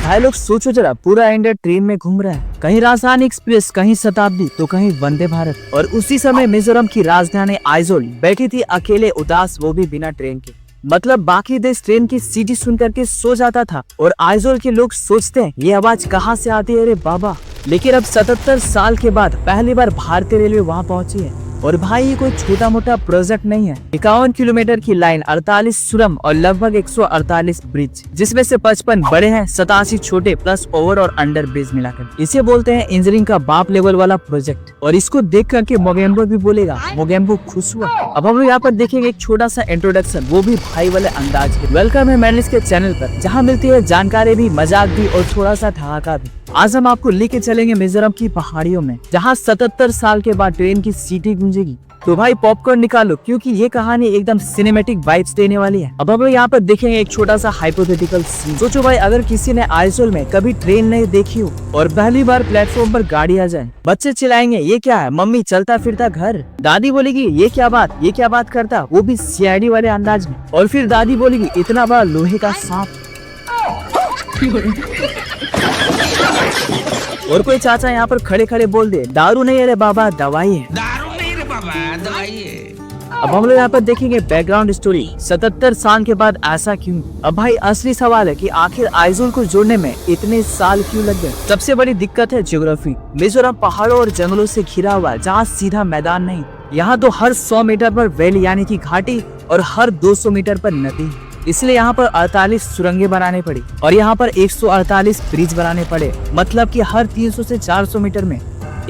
भाई लोग सोचो जरा, पूरा इंडिया ट्रेन में घूम रहा है, कहीं राजधानी एक्सप्रेस, कहीं शताब्दी, तो कहीं वंदे भारत। और उसी समय मिजोरम की राजधानी आइजोल बैठी थी अकेले उदास, वो भी बिना ट्रेन के। मतलब बाकी देश ट्रेन की सीटी सुन करके सो जाता था और आइजोल के लोग सोचते हैं ये आवाज कहाँ से आती है रे बाबा। लेकिन अब 77 साल के बाद पहली बार भारतीय रेलवे वहाँ पहुंची है। और भाई ये कोई छोटा मोटा प्रोजेक्ट नहीं है। 51 किलोमीटर की लाइन, 48 सुरंग और लगभग 148 ब्रिज, जिसमें से 55 बड़े हैं, 87 छोटे, प्लस ओवर और अंडर ब्रिज मिलाकर। इसे बोलते हैं इंजीनियरिंग का बाप लेवल वाला प्रोजेक्ट। और इसको देख करके मोगेम्बो भी बोलेगा, मोगेम्बो खुश हुआ। अब हम लोग यहाँ पर देखेंगे एक छोटा सा इंट्रोडक्शन, वो भी भाई वाले अंदाज में। वेलकम है मैनलिस्ट के चैनल पर, जहाँ मिलती है जानकारी भी, मजाक भी और थोड़ा सा ठहाका भी। आज हम आपको लेके चलेंगे मिजोरम की पहाड़ियों में, जहाँ 77 साल के बाद ट्रेन की सीटी गूंजेगी। तो भाई पॉपकॉर्न निकालो, क्योंकि ये कहानी एकदम सिनेमैटिक वाइब्स देने वाली है। अब हम यहाँ पर देखेंगे एक छोटा सा हाइपोथेटिकल सीन। सोचो भाई, अगर किसी ने आइजोल में कभी ट्रेन नहीं देखी हो और पहली बार प्लेटफॉर्म पर गाड़ी आ जाए, बच्चे चिल्लाएंगे ये क्या है मम्मी, चलता फिरता घर। दादी बोलेगी ये क्या बात करता, वो भी सीआईडी वाले अंदाज में। और फिर दादी बोलेगी इतना बड़ा लोहे का सांप। और कोई चाचा यहाँ पर खड़े खड़े बोल दे दारू नहीं है रे बाबा, दवाई है। दारू नहीं रे बाबा, दवाई है। अब हम लोग यहाँ पर देखेंगे बैकग्राउंड स्टोरी, 77 साल के बाद ऐसा क्यों। अब भाई असली सवाल है कि आखिर आइजोल को जोड़ने में इतने साल क्यों लग गए। सबसे बड़ी दिक्कत है ज्योग्राफी। मिजोरम पहाड़ों और जंगलों से घिरा हुआ, जहाँ सीधा मैदान नहीं। यहाँ तो हर 100 मीटर पर वैली यानी कि घाटी और हर 200 मीटर पर नदी। इसलिए यहाँ पर 48 सुरंगें बनाने पड़ी और यहाँ पर 148 ब्रिज बनाने पड़े। मतलब कि हर 300 से 400 मीटर में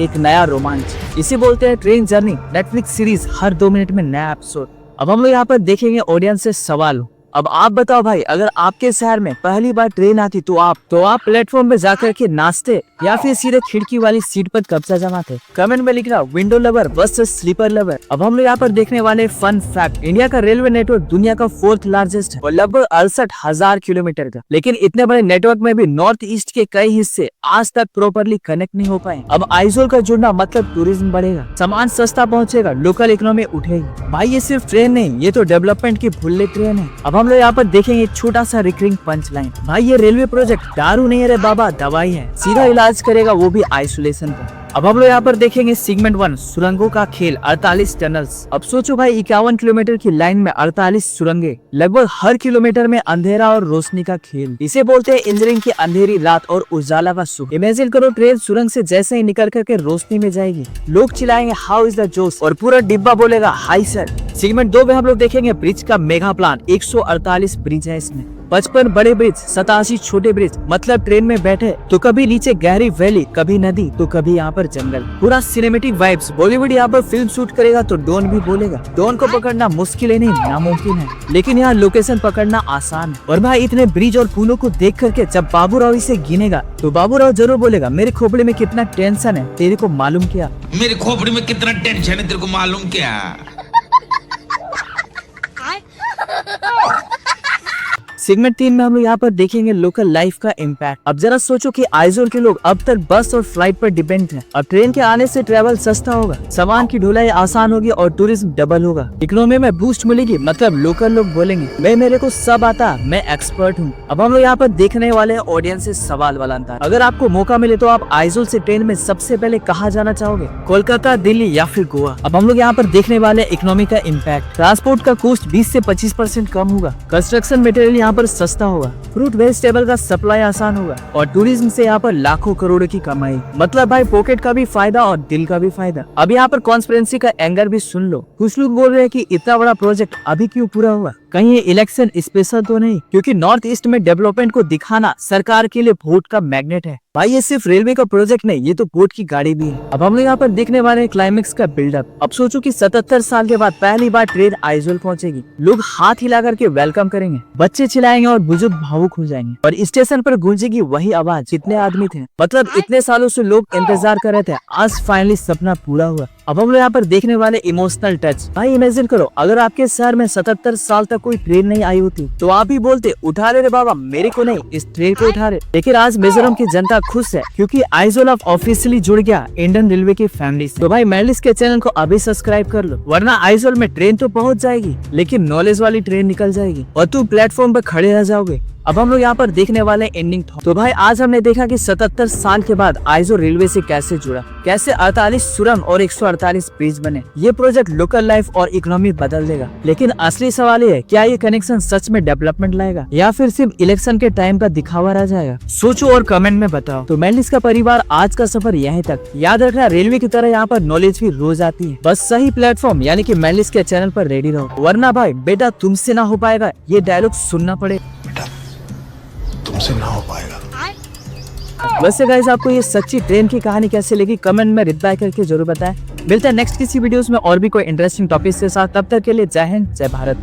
एक नया रोमांच। इसे बोलते हैं ट्रेन जर्नी। नेटफ्लिक्स सीरीज, हर 2 मिनट में नया एपिसोड। अब हम लोग यहाँ पर देखेंगे ऑडियंस से सवाल। अब आप बताओ भाई, अगर आपके शहर में पहली बार ट्रेन आती तो आप प्लेटफॉर्म पे जाकर के नाचते या फिर सीधे खिड़की वाली सीट पर कब्जा जमाते? कमेंट में लिखना window lover versus sleeper lover. अब हम लोग यहाँ पर देखने वाले फन फैक्ट। इंडिया का रेलवे नेटवर्क दुनिया का 4th लार्जेस्ट है और लगभग 68,000 किलोमीटर का। लेकिन इतने बड़े नेटवर्क में भी नॉर्थ ईस्ट के कई हिस्से आज तक प्रॉपरली कनेक्ट नहीं हो पाए। अब आइजोल का जुड़ना मतलब टूरिज्म बढ़ेगा, सामान सस्ता पहुँचेगा, लोकल इकोनॉमी उठेगी। भाई ये सिर्फ ट्रेन नहीं, ये तो डेवलपमेंट की बुलेट ट्रेन है। अब हम लोग यहाँ पर देखेंगे एक छोटा सा रिकरिंग पंच लाइन। भाई ये रेलवे प्रोजेक्ट दारू नहीं है रे बाबा, दवाई है। सीधा इलाज करेगा, वो भी आइसोलेशन पर। अब हम लोग यहाँ पर देखेंगे सेगमेंट 1, सुरंगों का खेल, 48 टनल्स। अब सोचो भाई, 51 किलोमीटर की लाइन में 48 सुरंगें, लगभग हर किलोमीटर में अंधेरा और रोशनी का खेल। इसे बोलते हैं इंजीनियरिंग की अंधेरी रात और उजाला का सुख। इमेजिन करो, ट्रेन सुरंग से जैसे ही निकल करके रोशनी में जाएगी, लोग चिल्लाएंगे हाउ इज द जोश, और पूरा डिब्बा बोलेगा हाई सर। सेगमेंट 2 में हम लोग देखेंगे ब्रिज का मेगा प्लान। 148 ब्रिज है इसमें, 55 बड़े ब्रिज, 87 छोटे ब्रिज। मतलब ट्रेन में बैठे तो कभी नीचे गहरी वैली, कभी नदी, तो कभी यहाँ पर जंगल। पूरा सिनेमेटिक वाइब्स। बॉलीवुड यहाँ पर फिल्म शूट करेगा तो डॉन भी बोलेगा। डॉन को पकड़ना मुश्किल है नहीं, नामुमकिन है, लेकिन यहाँ लोकेशन पकड़ना आसान है। और भाई इतने ब्रिज और पुलों को देख करके जब बाबू राव इसे गिनेगा तो बाबू राव जरूर बोलेगा मेरे खोपड़ी में कितना टेंशन है, तेरे को मालूम क्या। मेरे खोपड़ी में कितना टेंशन है, तेरे को मालूम क्या। सेगमेंट 3 में हम लोग यहाँ पर देखेंगे लोकल लाइफ का इम्पैक्ट। अब जरा सोचो कि आइजोल के लोग अब तक बस और फ्लाइट पर डिपेंड हैं। अब ट्रेन के आने से ट्रैवल सस्ता होगा, सामान की ढुलाई आसान होगी और टूरिज्म डबल होगा। इकोनॉमी में बूस्ट मिलेगी। मतलब लोकल लोग बोलेंगे मेरे को सब आता, मैं एक्सपर्ट हूँ। अब हम लोग यहाँ पर देखने वाले हैं ऑडियंस से सवाल वाला अंदाज। अगर आपको मौका मिले तो आप आइजोल से ट्रेन में सबसे पहले कहाँ जाना चाहोगे? कोलकाता, दिल्ली या फिर गोवा? अब हम लोग यहाँ पर देखने वाले इकोनॉमी का इम्पैक्ट। ट्रांसपोर्ट का कॉस्ट 20 से 25% कम होगा। कंस्ट्रक्शन मटेरियल यहाँ पर सस्ता होगा। फ्रूट वेजिटेबल का सप्लाई आसान होगा और टूरिज्म से यहाँ पर लाखों करोड़ों की कमाई। मतलब भाई पॉकेट का भी फायदा और दिल का भी फायदा। अब यहाँ पर कॉन्स्पिरेंसी का एंगर भी सुन लो। कुछ लोग बोल रहे हैं कि इतना बड़ा प्रोजेक्ट अभी क्यों पूरा हुआ, कहीं ये इलेक्शन स्पेशल तो नहीं? क्योंकि नॉर्थ ईस्ट में डेवलपमेंट को दिखाना सरकार के लिए वोट का मैग्नेट है। भाई ये सिर्फ रेलवे का प्रोजेक्ट नहीं, ये तो वोट की गाड़ी भी है। अब हम लोग यहाँ पर देखने वाले क्लाइमेक्स का बिल्डअप। अब सोचो कि 77 साल के बाद पहली बार ट्रेन आइजोल पहुंचेगी। लोग हाथ हिला करके वेलकम करेंगे, बच्चे चिल्लाएंगे और बुजुर्ग भावुक हो जाएंगे। और स्टेशन पर गूंजेगी वही आवाज, कितने आदमी थे। मतलब इतने सालों से लोग इंतजार कर रहे थे, आज फाइनली सपना पूरा हुआ। अब हम लोग यहाँ पर देखने वाले इमोशनल टच। भाई इमेजिन करो, अगर आपके शहर में 77 साल तक कोई ट्रेन नहीं आई होती तो आप भी बोलते उठा ले रे बाबा, मेरे को नहीं, इस ट्रेन को उठा ले। लेकिन आज मिजोरम की जनता खुश है क्योंकि आइजोल अब ऑफिशियली जुड़ गया इंडियन रेलवे की फैमिली से। तो भाई मैनलिस्ट के चैनल को अभी सब्सक्राइब कर लो, वरना आइजोल में ट्रेन तो पहुँच जाएगी लेकिन नॉलेज वाली ट्रेन निकल जाएगी और तुम प्लेटफॉर्म पर खड़े रह जाओगे। अब हम लोग यहाँ पर देखने वाले एंडिंग। तो भाई आज हमने देखा कि 77 साल के बाद आइजोल रेलवे से कैसे जुड़ा, कैसे 48 सुरंग और 148 ब्रिज बने। ये प्रोजेक्ट लोकल लाइफ और इकोनॉमी बदल देगा। लेकिन असली सवाल ये है, क्या ये कनेक्शन सच में डेवलपमेंट लाएगा या फिर सिर्फ इलेक्शन के टाइम का दिखावा रह जाएगा? सोचो और कमेंट में बताओ। तो मैंलिस का परिवार, आज का सफर यहीं तक। याद रखना, रेलवे की तरह यहाँ पर नॉलेज भी रोज आती है, बस सही प्लेटफॉर्म यानी कि मैंलिस के चैनल पर रेडी रहो, वरना भाई बेटा तुमसे ना हो पाएगा। ये डायलॉग सुनना पड़ेगा, तुमसे ना हो पाएगा। वैसे गाइस आपको ये सच्ची ट्रेन की कहानी कैसे लगी कमेंट में रिप्लाई करके जरूर बताएं। मिलते हैं नेक्स्ट किसी वीडियोस में और भी कोई इंटरेस्टिंग टॉपिक के साथ। तब तक के लिए जय हिंद, जय भारत।